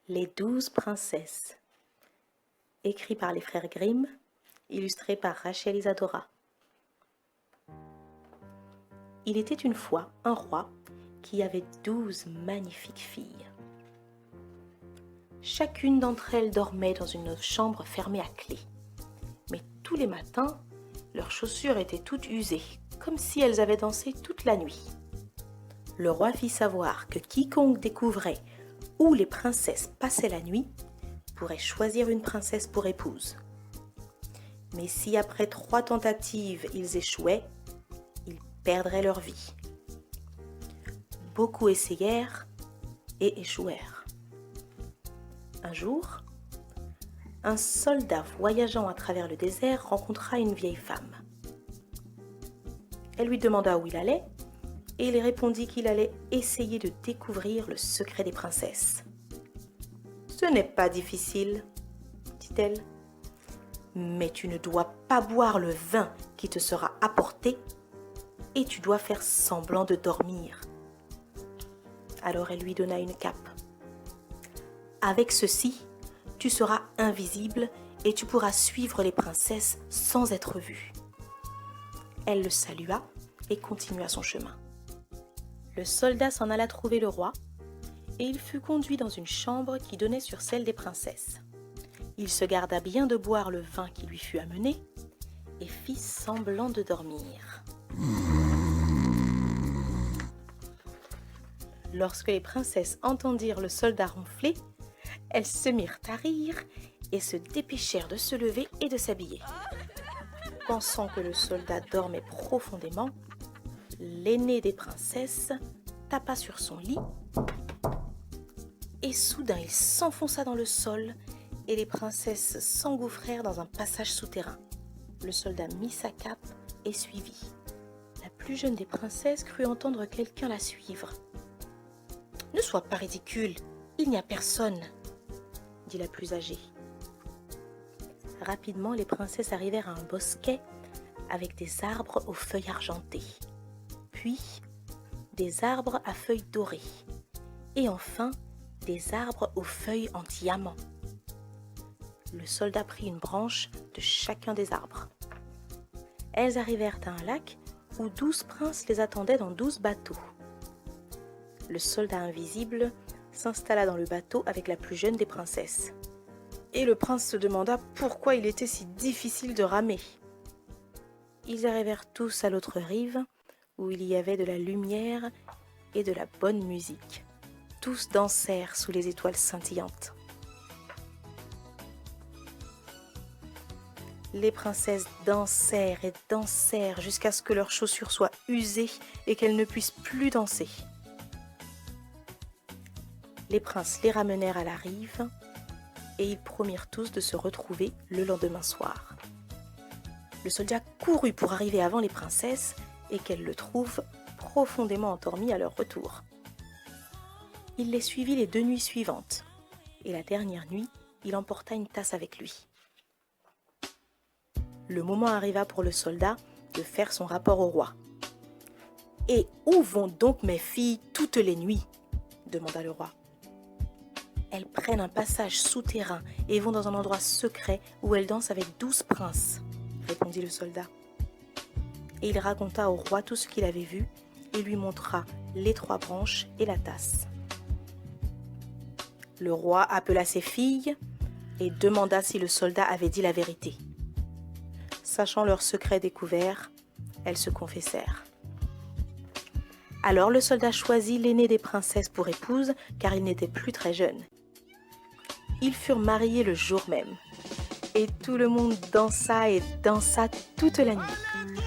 Les 12 princesses. Écrit par les frères Grimm, illustré par Rachel Isadora. Il était une fois un roi qui avait 12 magnifiques filles. Chacune d'entre elles dormait dans une chambre fermée à clé. Mais tous les matins, leurs chaussures étaient toutes usées, comme si elles avaient dansé toute la nuit. Le roi fit savoir que quiconque découvrait où les princesses passaient la nuit pourrait choisir une princesse pour épouse. Mais si après 3 tentatives ils échouaient, ils perdraient leur vie. Beaucoup essayèrent et échouèrent. Un jour, un soldat voyageant à travers le désert rencontra une vieille femme. Elle lui demanda où il allait et il répondit qu'il allait essayer de découvrir le secret des princesses. « Ce n'est pas difficile, » dit-elle, « mais tu ne dois pas boire le vin qui te sera apporté et tu dois faire semblant de dormir. » Alors elle lui donna une cape. « Avec ceci, tu seras invisible et tu pourras suivre les princesses sans être vue. » Elle le salua et continua son chemin. Le soldat s'en alla trouver le roi et il fut conduit dans une chambre qui donnait sur celle des princesses. Il se garda bien de boire le vin qui lui fut amené et fit semblant de dormir. Lorsque les princesses entendirent le soldat ronfler, elles se mirent à rire et se dépêchèrent de se lever et de s'habiller. Pensant que le soldat dormait profondément, l'aînée des princesses tapa sur son lit et soudain il s'enfonça dans le sol et les princesses s'engouffrèrent dans un passage souterrain. Le soldat mit sa cape et suivit. La plus jeune des princesses crut entendre quelqu'un la suivre. « Ne sois pas ridicule, il n'y a personne, » dit la plus âgée. Rapidement, les princesses arrivèrent à un bosquet avec des arbres aux feuilles argentées, puis des arbres à feuilles dorées, et enfin des arbres aux feuilles en diamant. Le soldat prit une branche de chacun des arbres. Elles arrivèrent à un lac où 12 princes les attendaient dans 12 bateaux. Le soldat invisible s'installa dans le bateau avec la plus jeune des princesses. Et le prince se demanda pourquoi il était si difficile de ramer. Ils arrivèrent tous à l'autre rive, où il y avait de la lumière et de la bonne musique. Tous dansèrent sous les étoiles scintillantes. Les princesses dansèrent et dansèrent jusqu'à ce que leurs chaussures soient usées et qu'elles ne puissent plus danser. Les princes les ramenèrent à la rive et ils promirent tous de se retrouver le lendemain soir. Le soldat courut pour arriver avant les princesses et qu'elles le trouvent profondément endormies à leur retour. Il les suivit les 2 nuits suivantes et la dernière nuit, il emporta une tasse avec lui. Le moment arriva pour le soldat de faire son rapport au roi. « Et où vont donc mes filles toutes les nuits ?» demanda le roi. « Elles prennent un passage souterrain et vont dans un endroit secret où elles dansent avec 12 princes, » répondit le soldat. Et il raconta au roi tout ce qu'il avait vu et lui montra les 3 branches et la tasse. Le roi appela ses filles et demanda si le soldat avait dit la vérité. Sachant leur secret découvert, elles se confessèrent. Alors le soldat choisit l'aînée des princesses pour épouse, car il n'était plus très jeune. Ils furent mariés le jour même, et tout le monde dansa et dansa toute la nuit.